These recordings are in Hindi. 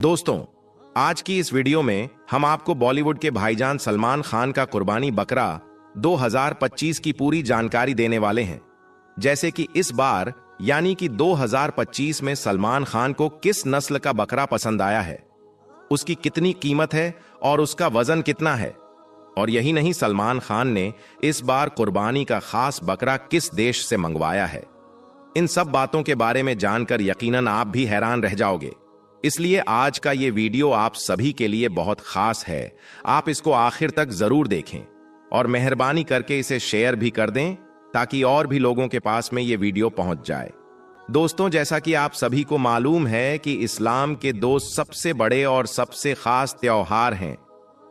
दोस्तों, आज की इस वीडियो में हम आपको बॉलीवुड के भाईजान सलमान खान का कुर्बानी बकरा 2025 की पूरी जानकारी देने वाले हैं। जैसे कि इस बार यानी कि 2025 में सलमान खान को किस नस्ल का बकरा पसंद आया है, उसकी कितनी कीमत है और उसका वजन कितना है। और यही नहीं, सलमान खान ने इस बार कुर्बानी का खास बकरा किस देश से मंगवाया है। इन सब बातों के बारे में जानकर यकीनन आप भी हैरान रह जाओगे। इसलिए आज का ये वीडियो आप सभी के लिए बहुत खास है। आप इसको आखिर तक जरूर देखें और मेहरबानी करके इसे शेयर भी कर दें ताकि और भी लोगों के पास में ये वीडियो पहुंच जाए। दोस्तों, जैसा कि आप सभी को मालूम है कि इस्लाम के दो सबसे बड़े और सबसे खास त्योहार हैं।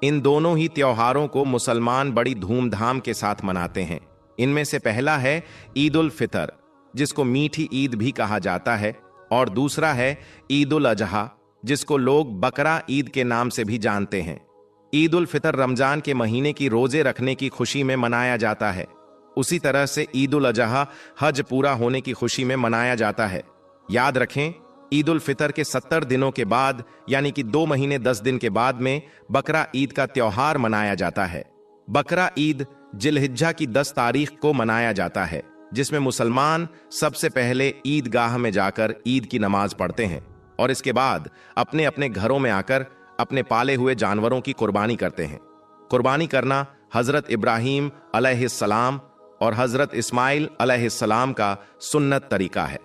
इन दोनों ही त्योहारों को मुसलमान बड़ी धूमधाम के साथ मनाते हैं। इनमें से पहला है ईद उल फितर, जिसको मीठी ईद भी कहा जाता है, और दूसरा है ईद उल अजहा, जिसको लोग बकरा ईद के नाम से भी जानते हैं। ईद उल फितर रमजान के महीने की रोजे रखने की खुशी में मनाया जाता है। उसी तरह से ईद उल अजहा हज पूरा होने की खुशी में मनाया जाता है। याद रखें, ईद उल फितर के 70 दिनों के बाद यानी कि 2 महीने 10 दिन के बाद में बकरा ईद का त्योहार मनाया जाता है। बकरा ईद जिलहिज्जा की 10 तारीख को मनाया जाता है, जिसमें मुसलमान सबसे पहले ईदगाह में जाकर ईद की नमाज पढ़ते हैं और इसके बाद अपने अपने घरों में आकर अपने पाले हुए जानवरों की कुर्बानी करते हैं। कुर्बानी करना हजरत इब्राहीम अलैहिस्सलाम और हजरत इस्माइल अलैहिस्सलाम का सुन्नत तरीका है।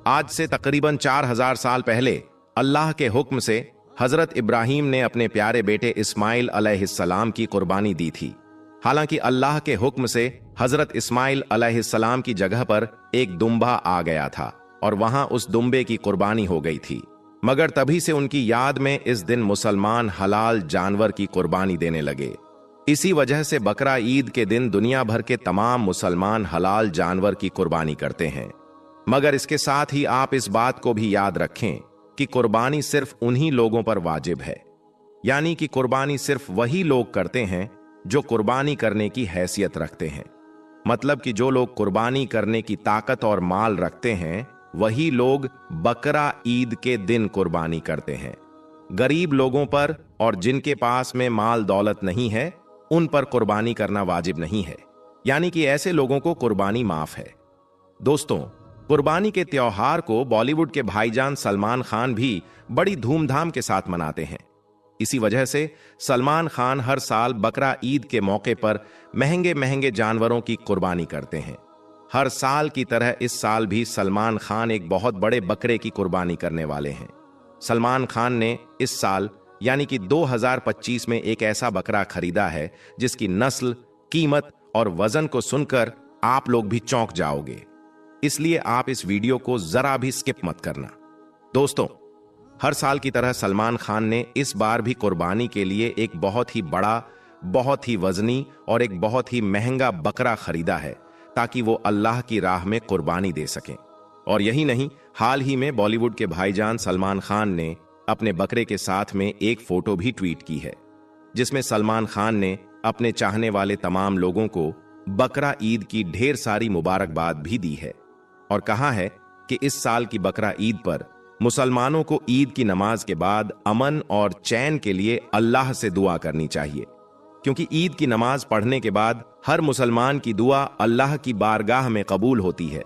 आज से तकरीबन 4000 साल पहले अल्लाह के हुक्म से हजरत इब्राहीम ने अपने प्यारे बेटे इस्माइल अलैहिस्सलाम की कुर्बानी दी थी। हालांकि अल्लाह के हुक्म से हजरत इस्माइल अलैहिस्सलाम की जगह पर एक दुम्बा आ गया था और वहां उस दुम्बे की कुर्बानी हो गई थी। मगर तभी से उनकी याद में इस दिन मुसलमान हलाल जानवर की कुर्बानी देने लगे। इसी वजह से बकरा ईद के दिन दुनिया भर के तमाम मुसलमान हलाल जानवर की कुर्बानी करते हैं। मगर इसके साथ ही आप इस बात को भी याद रखें कि कुर्बानी सिर्फ उन्हीं लोगों पर वाजिब है, यानी कि कुर्बानी सिर्फ वही लोग करते हैं जो कुर्बानी करने की हैसियत रखते हैं। मतलब कि जो लोग कुर्बानी करने की ताकत और माल रखते हैं, वही लोग बकरा ईद के दिन कुर्बानी करते हैं। गरीब लोगों पर और जिनके पास में माल दौलत नहीं है, उन पर कुर्बानी करना वाजिब नहीं है, यानी कि ऐसे लोगों को कुर्बानी माफ है। दोस्तों, कुर्बानी के त्योहार को बॉलीवुड के भाईजान सलमान खान भी बड़ी धूमधाम के साथ मनाते हैं। इसी वजह से सलमान खान हर साल बकरा ईद के मौके पर महंगे महंगे जानवरों की कुर्बानी करते हैं। हर साल की तरह इस साल भी सलमान खान एक बहुत बड़े बकरे की कुर्बानी करने वाले हैं। सलमान खान ने इस साल यानी कि 2025 में एक ऐसा बकरा खरीदा है जिसकी नस्ल, कीमत और वजन को सुनकर आप लोग भी चौंक जाओगे। इसलिए आप इस वीडियो को जरा भी स्किप मत करना। दोस्तों, हर साल की तरह सलमान खान ने इस बार भी कुर्बानी के लिए एक बहुत ही बड़ा, बहुत ही वजनी और एक बहुत ही महंगा बकरा खरीदा है ताकि वो अल्लाह की राह में कुर्बानी दे सकें। और यही नहीं, हाल ही में बॉलीवुड के भाईजान सलमान खान ने अपने बकरे के साथ में एक फोटो भी ट्वीट की है, जिसमें सलमान खान ने अपने चाहने वाले तमाम लोगों को बकरा ईद की ढेर सारी मुबारकबाद भी दी है और कहा है कि इस साल की बकरा ईद पर मुसलमानों को ईद की नमाज के बाद अमन और चैन के लिए अल्लाह से दुआ करनी चाहिए, क्योंकि ईद की नमाज पढ़ने के बाद हर मुसलमान की दुआ अल्लाह की बारगाह में कबूल होती है।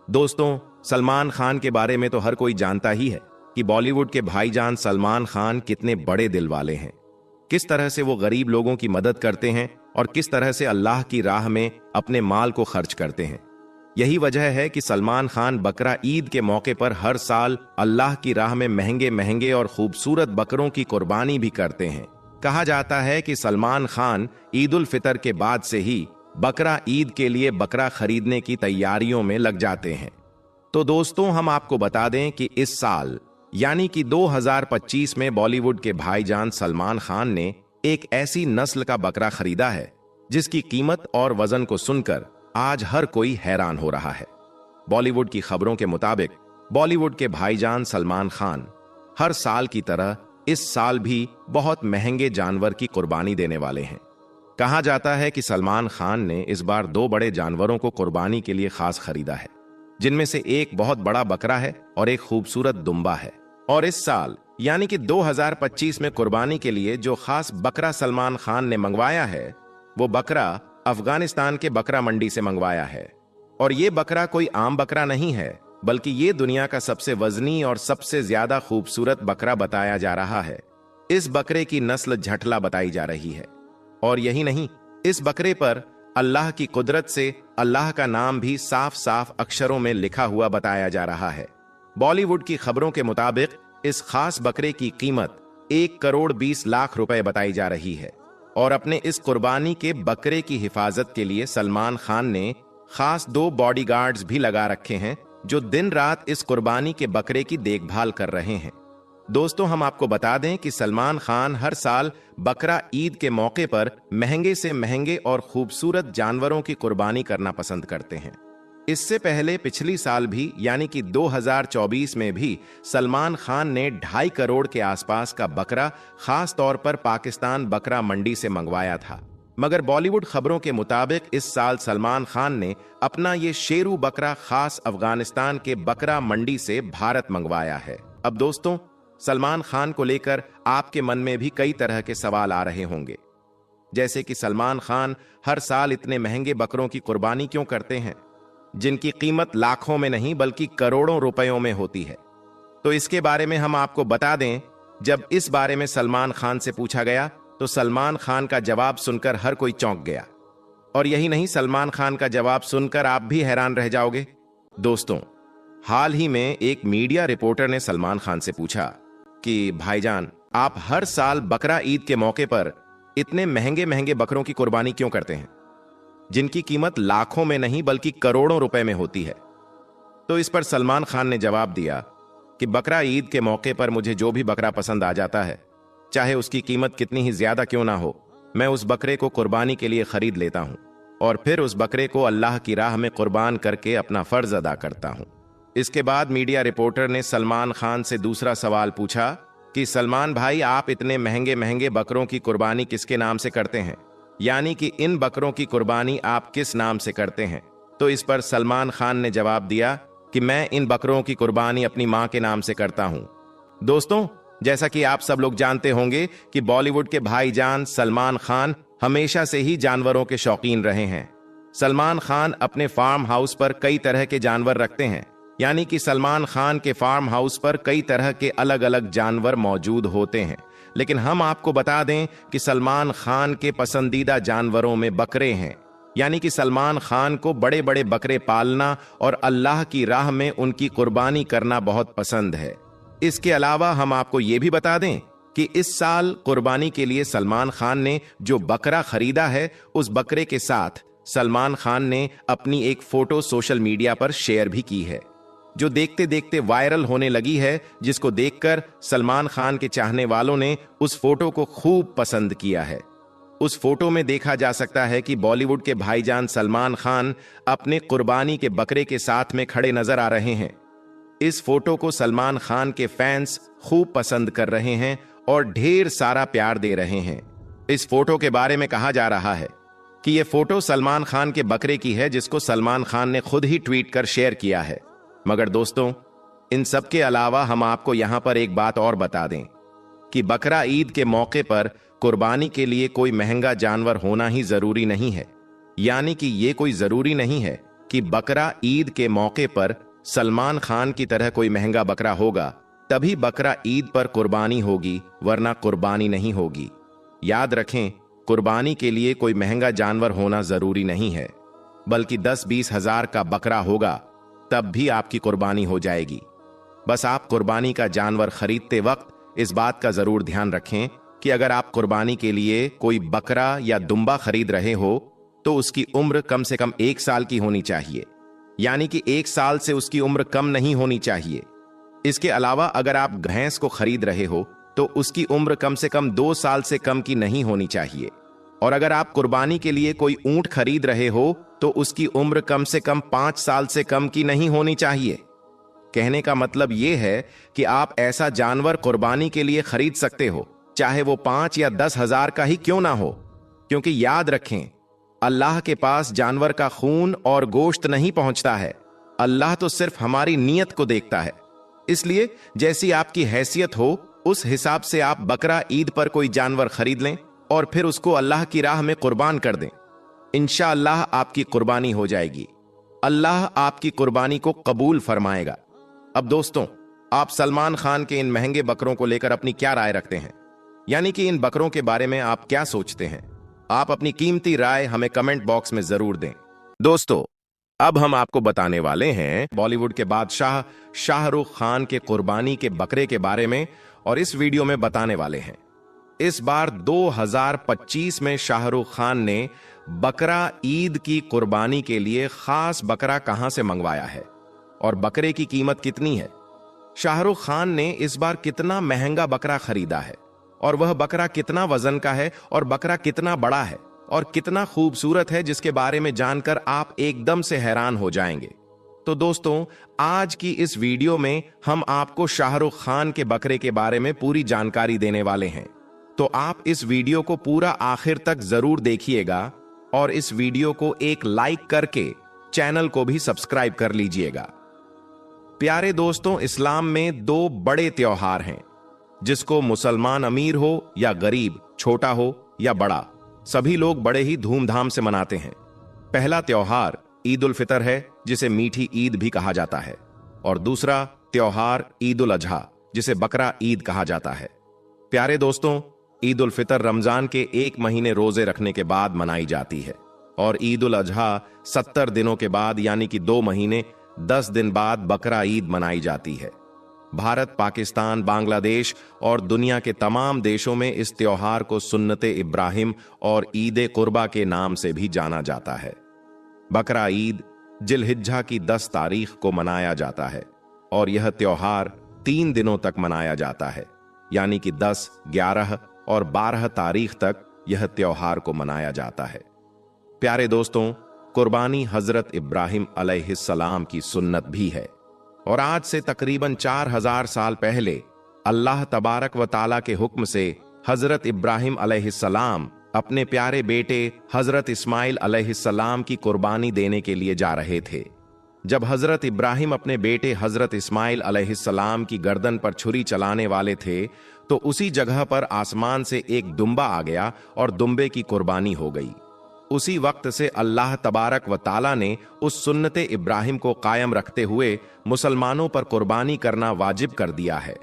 दोस्तों, सलमान खान के बारे में तो हर कोई जानता ही है कि बॉलीवुड के भाईजान सलमान खान कितने बड़े दिल वाले हैं, किस तरह से वो गरीब लोगों की मदद करते हैं और किस तरह से अल्लाह की राह में अपने माल को खर्च करते हैं। यही वजह है कि सलमान खान बकरा ईद के मौके पर हर साल अल्लाह की राह में महंगे महंगे और खूबसूरत बकरों की कुर्बानी भी करते हैं। कहा जाता है कि सलमान खान ईद उल फितर के बाद से ही बकरा ईद के लिए बकरा खरीदने की तैयारियों में लग जाते हैं। तो दोस्तों, हम आपको बता दें कि इस साल यानी कि 2025 में बॉलीवुड के भाईजान सलमान खान ने एक ऐसी नस्ल का बकरा खरीदा है जिसकी कीमत और वजन को सुनकर आज हर कोई हैरान हो रहा है। बॉलीवुड की खबरों के मुताबिक बॉलीवुड के भाईजान सलमान खान हर साल की तरह इस साल भी बहुत महंगे जानवर की कुर्बानी देने वाले हैं। कहा जाता है कि सलमान खान ने इस बार 2 बड़े जानवरों को कुर्बानी के लिए खास खरीदा है, जिनमें से एक बहुत बड़ा बकरा है और एक खूबसूरत दुम्बा है। और इस साल यानी कि 2025 में कुर्बानी के लिए जो खास बकरा सलमान खान ने मंगवाया है, वो बकरा अफगानिस्तान के बकरा मंडी से मंगवाया है। और ये बकरा कोई आम बकरा नहीं है, बल्कि ये दुनिया का सबसे वजनी और सबसे ज्यादा खूबसूरत बकरा बताया जा रहा है। इस बकरे की नस्ल झटला बताई जा रही है। और यही नहीं, इस बकरे पर अल्लाह की कुदरत से अल्लाह का नाम भी साफ साफ अक्षरों में लिखा हुआ बताया जा रहा है। बॉलीवुड की खबरों के मुताबिक इस खास बकरे की कीमत 1,20,00,000 रुपए बताई जा रही है। और अपने इस कुर्बानी के बकरे की हिफाजत के लिए सलमान खान ने खास 2 बॉडीगार्ड्स भी लगा रखे हैं, जो दिन रात इस कुर्बानी के बकरे की देखभाल कर रहे हैं। दोस्तों, हम आपको बता दें कि सलमान खान हर साल बकरा ईद के मौके पर महंगे से महंगे और खूबसूरत जानवरों की कुर्बानी करना पसंद करते हैं। इससे पहले पिछली साल भी यानी कि 2024 में भी सलमान खान ने 2.5 करोड़ के आसपास का बकरा खास तौर पर पाकिस्तान बकरा मंडी से मंगवाया था। मगर बॉलीवुड खबरों के मुताबिक इस साल सलमान खान ने अपना ये शेरू बकरा खास अफगानिस्तान के बकरा मंडी से भारत मंगवाया है। अब दोस्तों, सलमान खान को लेकर आपके मन में भी कई तरह के सवाल आ रहे होंगे, जैसे कि सलमान खान हर साल इतने महंगे बकरों की कुर्बानी क्यों करते हैं, जिनकी कीमत लाखों में नहीं बल्कि करोड़ों रुपयों में होती है। तो इसके बारे में हम आपको बता दें, जब इस बारे में सलमान खान से पूछा गया तो सलमान खान का जवाब सुनकर हर कोई चौंक गया। और यही नहीं, सलमान खान का जवाब सुनकर आप भी हैरान रह जाओगे। दोस्तों, हाल ही में एक मीडिया रिपोर्टर ने सलमान खान से पूछा कि भाईजान, आप हर साल बकरा ईद के मौके पर इतने महंगे महंगे बकरों की कुर्बानी क्यों करते हैं, जिनकी कीमत लाखों में नहीं बल्कि करोड़ों रुपए में होती है। तो इस पर सलमान खान ने जवाब दिया कि बकरा ईद के मौके पर मुझे जो भी बकरा पसंद आ जाता है, चाहे उसकी कीमत कितनी ही ज्यादा क्यों ना हो, मैं उस बकरे को कुर्बानी के लिए खरीद लेता हूं और फिर उस बकरे को अल्लाह की राह में कुर्बान करके अपना फर्ज अदा करता हूं। इसके बाद मीडिया रिपोर्टर ने सलमान खान से दूसरा सवाल पूछा कि सलमान भाई, आप इतने महंगे महंगे बकरों की कुर्बानी किसके नाम से करते हैं, यानी कि इन बकरों की कुर्बानी आप किस नाम से करते हैं। तो इस पर सलमान खान ने जवाब दिया कि मैं इन बकरों की कुर्बानी अपनी मां के नाम से करता हूं। दोस्तों, जैसा कि आप सब लोग जानते होंगे कि बॉलीवुड के भाईजान सलमान खान हमेशा से ही जानवरों के शौकीन रहे हैं। सलमान खान अपने फार्म हाउस पर कई तरह के जानवर रखते हैं, यानी कि सलमान खान के फार्म हाउस पर कई तरह के अलग अलग जानवर मौजूद होते हैं। लेकिन हम आपको बता दें कि सलमान खान के पसंदीदा जानवरों में बकरे हैं, यानी कि सलमान खान को बड़े बड़े बकरे पालना और अल्लाह की राह में उनकी कुर्बानी करना बहुत पसंद है। इसके अलावा हम आपको ये भी बता दें कि इस साल कुर्बानी के लिए सलमान खान ने जो बकरा खरीदा है, उस बकरे के साथ सलमान खान ने अपनी एक फोटो सोशल मीडिया पर शेयर भी की है, जो देखते देखते वायरल होने लगी है, जिसको देखकर सलमान खान के चाहने वालों ने उस फोटो को खूब पसंद किया है। उस फोटो में देखा जा सकता है कि बॉलीवुड के भाईजान सलमान खान अपने कुर्बानी के बकरे के साथ में खड़े नजर आ रहे हैं। इस फोटो को सलमान खान के फैंस खूब पसंद कर रहे हैं और ढेर सारा प्यार दे रहे हैं। इस फोटो के बारे में कहा जा रहा है कि यह फोटो सलमान खान के बकरे की है, जिसको सलमान खान ने खुद ही ट्वीट कर शेयर किया है। मगर दोस्तों, इन सब के अलावा हम आपको यहां पर एक बात और बता दें कि बकरा ईद के मौके पर कुर्बानी के लिए कोई महंगा जानवर होना ही जरूरी नहीं है। यानी कि ये कोई जरूरी नहीं है कि बकरा ईद के मौके पर सलमान खान की तरह कोई महंगा बकरा होगा तभी बकरा ईद पर कुर्बानी होगी, वरना कुर्बानी नहीं होगी। याद रखें, कुर्बानी के लिए कोई महंगा जानवर होना जरूरी नहीं है, बल्कि 10-20 हजार का बकरा होगा तब भी आपकी कुर्बानी हो जाएगी। बस आप कुर्बानी का जानवर खरीदते वक्त इस बात का जरूर ध्यान रखें कि अगर आप कुर्बानी के लिए कोई बकरा या दुम्बा खरीद रहे हो तो उसकी उम्र कम से कम 1 साल की होनी चाहिए, यानी कि 1 साल से उसकी उम्र कम नहीं होनी चाहिए। इसके अलावा अगर आप भैंस को खरीद रहे हो तो उसकी उम्र कम से कम 2 साल से कम की नहीं होनी चाहिए। और अगर आप कुर्बानी के लिए कोई ऊंट खरीद रहे हो तो उसकी उम्र कम से कम 5 साल से कम की नहीं होनी चाहिए। कहने का मतलब यह है कि आप ऐसा जानवर कुर्बानी के लिए खरीद सकते हो, चाहे वो 5 या 10 हजार का ही क्यों ना हो, क्योंकि याद रखें, अल्लाह के पास जानवर का खून और गोश्त नहीं पहुंचता है। अल्लाह तो सिर्फ हमारी नीयत को देखता है। इसलिए जैसी आपकी हैसियत हो उस हिसाब से आप बकरा ईद पर कोई जानवर खरीद लें और फिर उसको अल्लाह की राह में कुर्बान कर दें। इंशाअल्लाह आपकी कुर्बानी हो जाएगी। अल्लाह आपकी कुर्बानी को कबूल फरमाएगा। अब दोस्तों, आप सलमान खान के इन महंगे बकरों को लेकर अपनी क्या राय रखते हैं, यानी कि इन बकरों के बारे में आप क्या सोचते हैं? आप अपनी कीमती राय हमें कमेंट बॉक्स में जरूर दें। दोस्तों, अब हम आपको बताने वाले हैं बॉलीवुड के बादशाह शाहरुख खान के कुर्बानी के बकरे के बारे में, और इस वीडियो में बताने वाले हैं इस बार 2025 में शाहरुख खान ने बकरा ईद की कुर्बानी के लिए खास बकरा कहां से मंगवाया है और बकरे की कीमत कितनी है। शाहरुख खान ने इस बार कितना महंगा बकरा खरीदा है और वह बकरा कितना वजन का है और बकरा कितना बड़ा है और कितना खूबसूरत है, जिसके बारे में जानकर आप एकदम से हैरान हो जाएंगे। तो दोस्तों, आज की इस वीडियो में हम आपको शाहरुख खान के बकरे के बारे में पूरी जानकारी देने वाले हैं। तो आप इस वीडियो को पूरा आखिर तक जरूर देखिएगा और इस वीडियो को एक लाइक करके चैनल को भी सब्सक्राइब कर लीजिएगा। प्यारे दोस्तों, इस्लाम में 2 बड़े त्योहार हैं जिसको मुसलमान अमीर हो या गरीब, छोटा हो या बड़ा, सभी लोग बड़े ही धूमधाम से मनाते हैं। पहला त्योहार ईद उल फितर है, जिसे मीठी ईद भी कहा जाता है, और दूसरा त्योहार ईद उल अजहा, जिसे बकरा ईद कहा जाता है। प्यारे दोस्तों, ईद उल फितर रमजान के 1 महीने रोजे रखने के बाद मनाई जाती है और ईद उल अजहा 70 दिनों के बाद, यानी कि 2 महीने 10 दिन बाद बकरा ईद मनाई जाती है। भारत, पाकिस्तान, बांग्लादेश और दुनिया के तमाम देशों में इस त्योहार को सुन्नते इब्राहिम और ईद कुर्बा के नाम से भी जाना जाता है। बकरा ईद जिलहिज्जा की 10 तारीख को मनाया जाता है और यह त्योहार 3 दिनों तक मनाया जाता है, यानी कि 10, 11 और 12 तारीख तक यह त्योहार को मनाया जाता है। प्यारे दोस्तों, कुर्बानी हजरत इब्राहिम अलैहिस्सलाम की सुन्नत भी है और आज से तकरीबन 4000 साल पहले अल्लाह तबारक व ताला के हुक्म से हजरत इब्राहिम अलैहिस्सलाम अपने प्यारे बेटे हजरत इस्माइल अलैहिस्सलाम की कुर्बानी देने के लिए जा रहे थे। जब हजरत इब्राहिम अपने बेटे हजरत इस्माइल अलैहिस्सलाम की गर्दन पर छुरी चलाने वाले थे, तो उसी जगह पर आसमान से एक दुम्बा आ गया और दुम्बे की कुर्बानी हो गई। उसी वक्त से अल्लाह तबारक व ताला ने उस सुन्नते इब्राहिम को कायम रखते हुए मुसलमानों पर कुर्बानी करना वाजिब कर दिया है।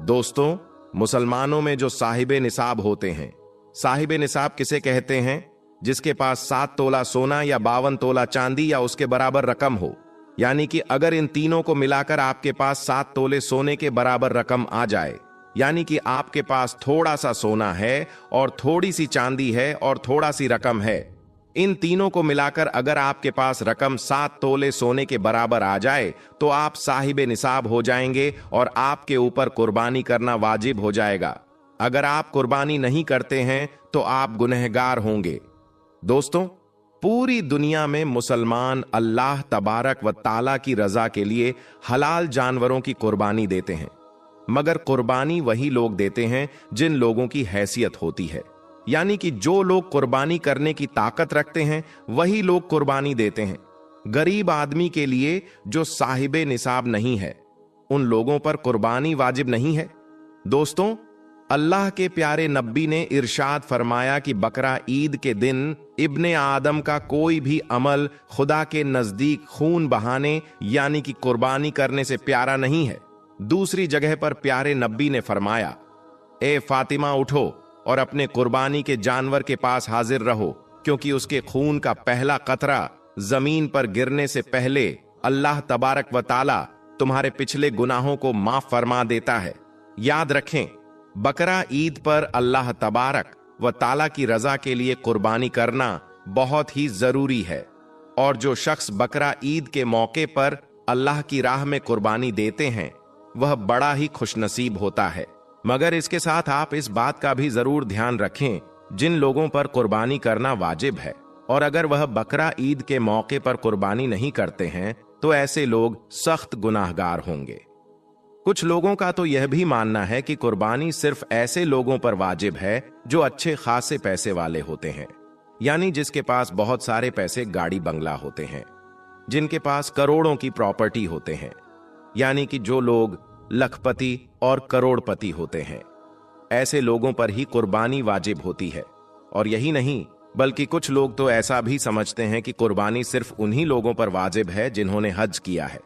दोस्तों, मुसलमानों में जो साहिबे निसाब होते हैं, साहिबे निसाब किसे कहते हैं? जिसके पास 7 तोला सोना या 52 तोला चांदी या उसके बराबर रकम हो, यानी कि अगर इन तीनों को मिलाकर आपके पास 7 तोले सोने के बराबर रकम आ जाए, यानी कि आपके पास थोड़ा सा सोना है और थोड़ी सी चांदी है और थोड़ा सी रकम है, इन तीनों को मिलाकर अगर आपके पास रकम 7 तोले सोने के बराबर आ जाए तो आप साहिबे निसाब हो जाएंगे और आपके ऊपर कुर्बानी करना वाजिब हो जाएगा। अगर आप कुर्बानी नहीं करते हैं तो आप गुनहगार होंगे। दोस्तों, पूरी दुनिया में मुसलमान अल्लाह तबारक व ताला की रजा के लिए हलाल जानवरों की कुर्बानी देते हैं, मगर कुर्बानी वही लोग देते हैं जिन लोगों की हैसियत होती है, यानी कि जो लोग कुर्बानी करने की ताकत रखते हैं वही लोग कुर्बानी देते हैं। गरीब आदमी के लिए जो साहिबे निसाब नहीं है, उन लोगों पर कुर्बानी वाजिब नहीं है। दोस्तों, अल्लाह के प्यारे नबी ने इरशाद फरमाया कि बकरा ईद के दिन इब्ने आदम का कोई भी अमल खुदा के नजदीक खून बहाने यानी कि कुर्बानी करने से प्यारा नहीं है। दूसरी जगह पर प्यारे नबी ने फरमाया, ए फातिमा उठो और अपने कुर्बानी के जानवर के पास हाजिर रहो, क्योंकि उसके खून का पहला कतरा जमीन पर गिरने से पहले अल्लाह तबारक व ताला तुम्हारे पिछले गुनाहों को माफ फरमा देता है। याद रखें, बकरा ईद पर अल्लाह तबारक व ताला की रजा के लिए कुर्बानी करना बहुत ही जरूरी है, और जो शख्स बकरा ईद के मौके पर अल्लाह की राह में कुर्बानी देते हैं वह बड़ा ही खुशनसीब होता है। मगर इसके साथ आप इस बात का भी जरूर ध्यान रखें, जिन लोगों पर कुर्बानी करना वाजिब है और अगर वह बकरा ईद के मौके पर कुर्बानी नहीं करते हैं तो ऐसे लोग सख्त गुनाहगार होंगे। कुछ लोगों का तो यह भी मानना है कि कुर्बानी सिर्फ ऐसे लोगों पर वाजिब है जो अच्छे खासे पैसे वाले होते हैं, यानी जिसके पास बहुत सारे पैसे, गाड़ी बंगला होते हैं, जिनके पास करोड़ों की प्रॉपर्टी होते हैं, यानी कि जो लोग लखपति और करोड़पति होते हैं। ऐसे लोगों पर ही कुर्बानी वाजिब होती है। और यही नहीं, बल्कि कुछ लोग तो ऐसा भी समझते हैं कि कुर्बानी सिर्फ उन्हीं लोगों पर वाजिब है जिन्होंने हज किया है,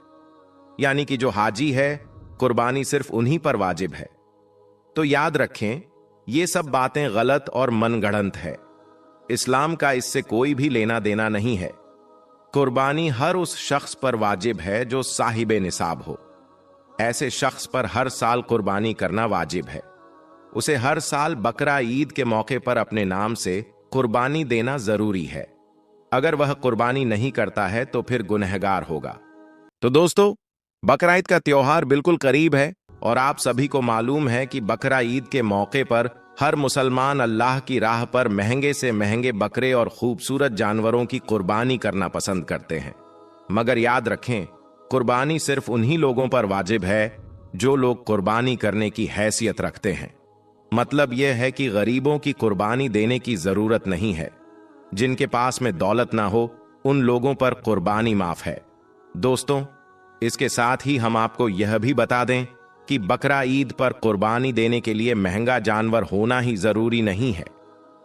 यानी कि जो हाजी है, कुर्बानी सिर्फ उन्हीं पर वाजिब है। तो याद रखें, ये सब बातें गलत और मनगढ़ंत है। इस्लाम का इससे कोई भी लेना देना नहीं है। कुर्बानी हर उस शख्स पर वाजिब है जो साहिबे निसाब हो। ऐसे शख्स पर हर साल कुर्बानी करना वाजिब है। उसे हर साल बकरा ईद के मौके पर अपने नाम से कुर्बानी देना जरूरी है। अगर वह कुर्बानी नहीं करता है तो फिर गुनहगार होगा। तो दोस्तों, बकरा ईद का त्योहार बिल्कुल करीब है और आप सभी को मालूम है कि बकरा ईद के मौके पर हर मुसलमान अल्लाह की राह पर महंगे से महंगे बकरे और खूबसूरत जानवरों की कुर्बानी करना पसंद करते हैं। मगर याद रखें, कुर्बानी सिर्फ उन्हीं लोगों पर वाजिब है जो लोग कुर्बानी करने की हैसियत रखते हैं। मतलब यह है कि गरीबों की कुर्बानी देने की जरूरत नहीं है। जिनके पास में दौलत ना हो, उन लोगों पर कुर्बानी माफ है। दोस्तों, इसके साथ ही हम आपको यह भी बता दें कि बकरा ईद पर कुर्बानी देने के लिए महंगा जानवर होना ही जरूरी नहीं है।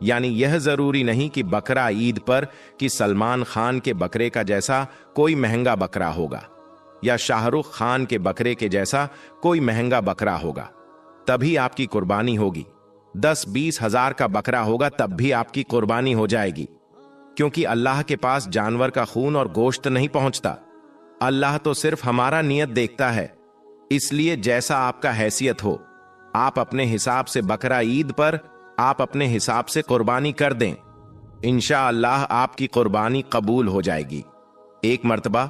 यानी यह जरूरी नहीं कि बकरा ईद पर कि सलमान खान के बकरे का जैसा कोई महंगा बकरा होगा या शाहरुख खान के बकरे के जैसा कोई महंगा बकरा होगा तभी आपकी कुर्बानी होगी। 10-20 हजार का बकरा होगा तब भी आपकी कुर्बानी हो जाएगी, क्योंकि अल्लाह के पास जानवर का खून और गोश्त नहीं पहुंचता। अल्लाह तो सिर्फ हमारा नियत देखता है। इसलिए जैसा आपका हैसियत हो, आप अपने हिसाब से बकरा ईद पर आप अपने हिसाब से कुर्बानी कर दें। इंशाअल्लाह आपकी कुर्बानी कबूल हो जाएगी। एक मर्तबा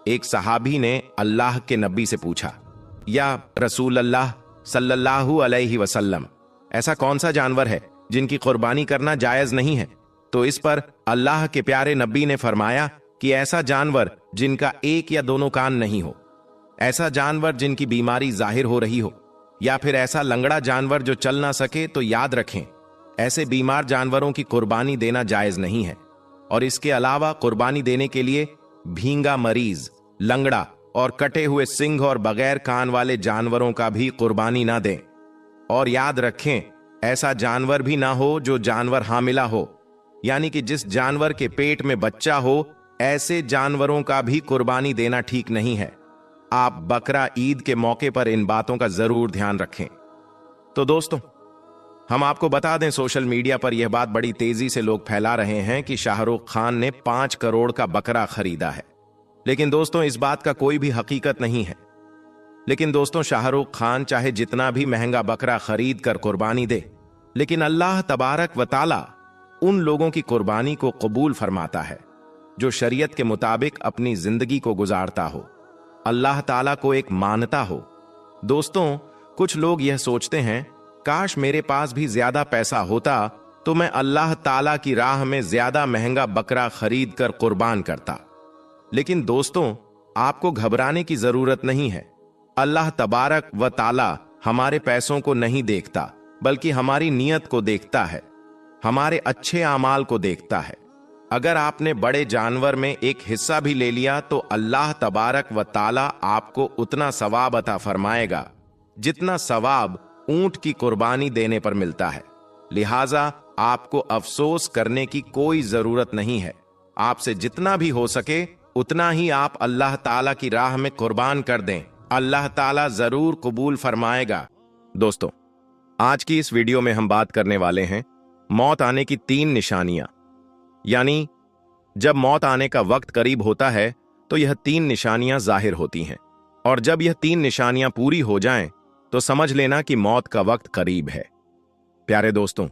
एक सहाबी ने अल्लाह के नबी से पूछा, या रसूल अल्लाह सल्लल्लाहु अलैहि वसल्लम, ऐसा कौन सा जानवर है जिनकी कुर्बानी करना जायज नहीं है? तो इस पर अल्लाह के प्यारे नबी ने फरमाया कि ऐसा जानवर जिनका एक या दोनों कान नहीं हो, ऐसा जानवर जिनकी बीमारी जाहिर हो रही हो, या फिर ऐसा लंगड़ा जानवर जो चल ना सके। तो याद रखें, ऐसे बीमार जानवरों की कुर्बानी देना जायज नहीं है। और इसके अलावा कुर्बानी देने के लिए भींगा मरीज, लंगड़ा और कटे हुए सिंग और बगैर कान वाले जानवरों का भी कुर्बानी ना दें। और याद रखें, ऐसा जानवर भी ना हो जो जानवर हामिला हो, यानी कि जिस जानवर के पेट में बच्चा हो, ऐसे जानवरों का भी कुर्बानी देना ठीक नहीं है। आप बकरा ईद के मौके पर इन बातों का जरूर ध्यान रखें। तो दोस्तों, हम आपको बता दें, सोशल मीडिया पर यह बात बड़ी तेजी से लोग फैला रहे हैं कि शाहरुख खान ने 5 करोड़ का बकरा खरीदा है। लेकिन दोस्तों, इस बात का कोई भी हकीकत नहीं है। लेकिन दोस्तों, शाहरुख खान चाहे जितना भी महंगा बकरा खरीद कर कुर्बानी दे, लेकिन अल्लाह तबारक व ताला उन लोगों की कुर्बानी को कबूल फरमाता है जो शरीयत के मुताबिक अपनी जिंदगी को गुजारता हो, अल्लाह ताला को एक मानता हो। दोस्तों, कुछ लोग यह सोचते हैं, काश मेरे पास भी ज्यादा पैसा होता तो मैं अल्लाह ताला की राह में ज्यादा महंगा बकरा खरीद कर कुर्बान करता। लेकिन दोस्तों, आपको घबराने की जरूरत नहीं है। अल्लाह तबारक व ताला हमारे पैसों को नहीं देखता, बल्कि हमारी नीयत को देखता है, हमारे अच्छे आमाल को देखता है। अगर आपने बड़े जानवर में एक हिस्सा भी ले लिया तो अल्लाह तबारक व ताला आपको उतना सवाब अता फरमाएगा जितना सवाब ऊंट की कुर्बानी देने पर मिलता है। लिहाजा आपको अफसोस करने की कोई जरूरत नहीं है। आपसे जितना भी हो सके उतना ही आप अल्लाह ताला की राह में कुर्बान कर दें। अल्लाह ताला जरूर कबूल फरमाएगा। दोस्तों, आज की इस वीडियो में हम बात करने वाले हैं मौत आने की 3 निशानियां। यानी जब मौत आने का वक्त करीब होता है तो यह 3 निशानियां जाहिर होती हैं, और जब यह 3 निशानियां पूरी हो जाएं तो समझ लेना कि मौत का वक्त करीब है। प्यारे दोस्तों,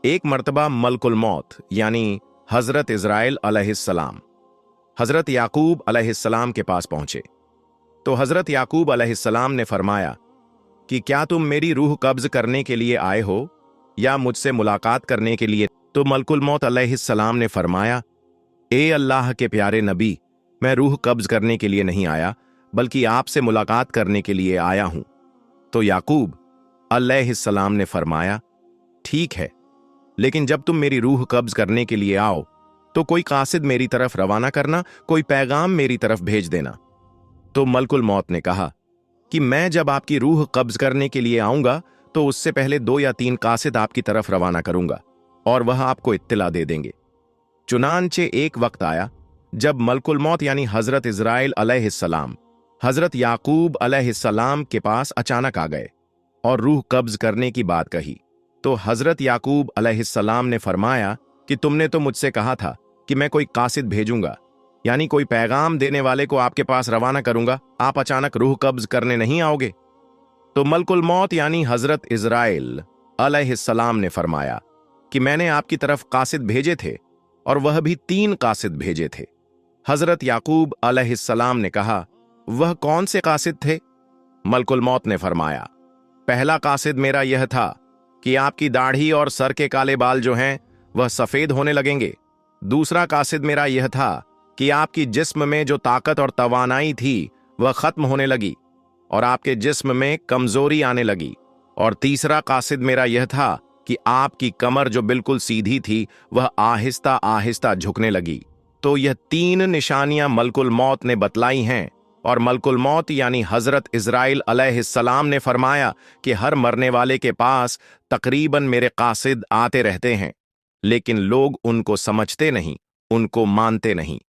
एक मर्तबा मलकुल मौत यानी हजरत इज़राइल अलैहिस्सलाम हजरत याकूब अलैहिस्सलाम के पास पहुंचे। तो हजरत याकूब अलैहिस्सलाम ने फरमाया कि क्या तुम मेरी रूह कब्ज करने के लिए आए हो या मुझसे मुलाकात करने के लिए? तो मलकुल मौत अलैहिस्सलाम ने फरमाया, ए अल्लाह के प्यारे नबी, मैं रूह कब्ज करने के लिए नहीं आया, बल्कि आपसे मुलाकात करने के लिए आया हूं। तो याकूब अलैहिस्सलाम ने फरमाया, ठीक है, लेकिन जब तुम मेरी रूह कब्ज करने के लिए आओ तो कोई कासिद मेरी तरफ रवाना करना, कोई पैगाम मेरी तरफ भेज देना। तो मलकुल मौत ने कहा, कि मैं जब आपकी रूह कब्ज करने के लिए आऊंगा तो उससे पहले 2 या 3 कासिद आपकी तरफ रवाना करूंगा और वह आपको इत्तिला दे देंगे। चुनांचे एक वक्त आया जब मलकुल मौत यानी हजरत इजराइल अलैहिस्सलाम हजरत याकूब अलैहिस्सलाम के पास अचानक आ गए और रूह कब्ज करने की बात कही। तो हजरत याकूब अलैहिस्सलाम ने फरमाया कि तुमने तो मुझसे कहा था कि मैं कोई कासिद भेजूंगा, यानी कोई पैगाम देने वाले को आपके पास रवाना करूंगा, आप अचानक रूह कब्ज करने नहीं आओगे। तो मलकुल मौत यानी हजरत इजराइल अलैहिस्सलाम ने फरमाया कि मैंने आपकी तरफ कासिद भेजे थे और वह भी 3 कासिद भेजे थे। हजरत याकूब अलैहिस्सलाम ने कहा, वह कौन से कासिद थे? मलकुल मौत ने फरमाया, पहला कासिद मेरा यह था कि आपकी दाढ़ी और सर के काले बाल जो हैं वह सफेद होने लगेंगे। दूसरा कासिद मेरा यह था कि आपकी जिस्म में जो ताकत और तवानाई थी वह खत्म होने लगी और आपके जिस्म में कमजोरी आने लगी। और तीसरा कासिद मेरा यह था कि आपकी कमर जो बिल्कुल सीधी थी वह आहिस्ता आहिस्ता झुकने लगी। तो यह 3 निशानियां मलकुल मौत ने बतलाई हैं और मलकुल मौत यानी हजरत इजराइल अलैहिस्सलाम ने फरमाया कि हर मरने वाले के पास तकरीबन मेरे कासिद आते रहते हैं, लेकिन लोग उनको समझते नहीं, उनको मानते नहीं।